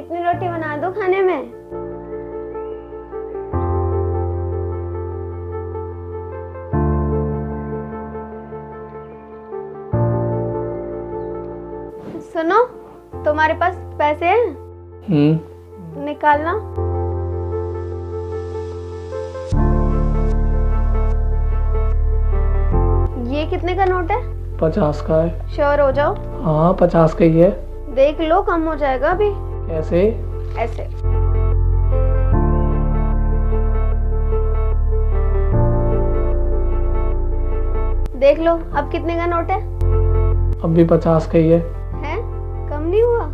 कितनी रोटी बना दो खाने में? सुनो, तुम्हारे पास पैसे हैं? निकालना। ये कितने का नोट है? 50 का है। श्योर हो जाओ। हाँ 50 का ही है। देख लो, कम हो जाएगा अभी। कैसे? ऐसे। देख लो, अब कितने का नोट है? अब भी 50 का ही है। हैं? कम नहीं हुआ?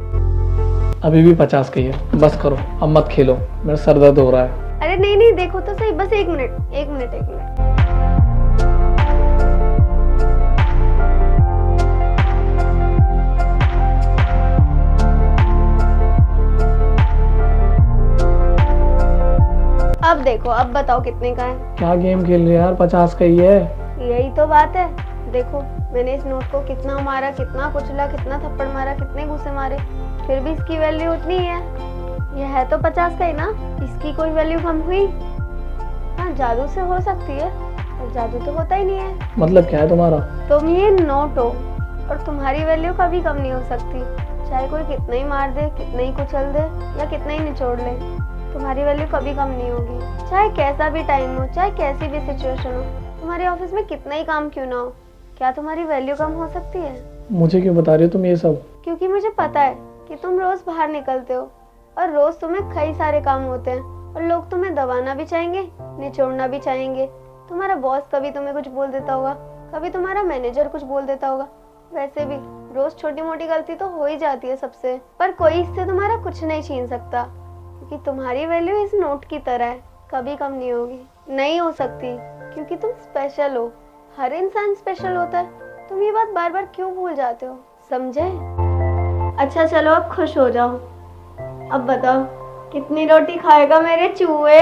अभी भी 50 का ही है। बस करो, अब मत खेलो, मेरा सर दर्द हो रहा है। अरे नहीं नहीं, देखो तो सही, बस 1 मिनट 1 मिनट 1 मिनट। अब देखो, अब बताओ कितने का है? क्या गेम खेल रहे हो यार, 50 का ही है। यही तो बात है। देखो, मैंने इस नोट को कितना मारा, कितना कुचला, कितना थप्पड़ मारा, कितने घूंसे मारे, फिर भी इसकी वैल्यू उतनी ही है। यह है तो 50 का ही ना, इसकी कोई वैल्यू कम हुई? हाँ, जादू से हो सकती है, और जादू तो होता ही नहीं है। मतलब क्या है तुम्हारा? तुम ये नोट हो, और तुम्हारी वैल्यू कभी कम नहीं हो सकती। चाहे कोई कितना ही मार दे, कितना ही कुचल दे, या कितना ही निचोड़ ले, तुम्हारी वैल्यू कभी कम नहीं होगी। चाहे कैसा भी टाइम हो, चाहे कैसी भी सिचुएशन हो, तुम्हारे ऑफिस में कितना ही काम क्यों ना हो, क्या तुम्हारी वैल्यू कम हो सकती है? मुझे क्यों बता रही हो तुम ये सब? क्योंकि मुझे पता है कि तुम रोज बाहर निकलते हो, और रोज तुम्हें कई सारे काम होते हैं, और लोग तुम्हें दबाना भी चाहेंगे, निचोड़ना भी चाहेंगे। तुम्हारा बॉस कभी तुम्हें कुछ बोल देता होगा, कभी तुम्हारा मैनेजर कुछ बोल देता होगा। वैसे भी रोज छोटी मोटी गलती तो हो ही जाती है सबसे, पर कोई इससे तुम्हारा कुछ नहीं छीन सकता, क्योंकि तुम्हारी वैल्यू इस नोट की तरह है, कभी कम नहीं होगी, नहीं हो सकती, क्योंकि तुम स्पेशल हो। हर इंसान स्पेशल होता है। तुम ये बात बार बार क्यों भूल जाते हो, समझे? अच्छा चलो, अब खुश हो जाओ। अब बताओ, कितनी रोटी खाएगा मेरे चूहे?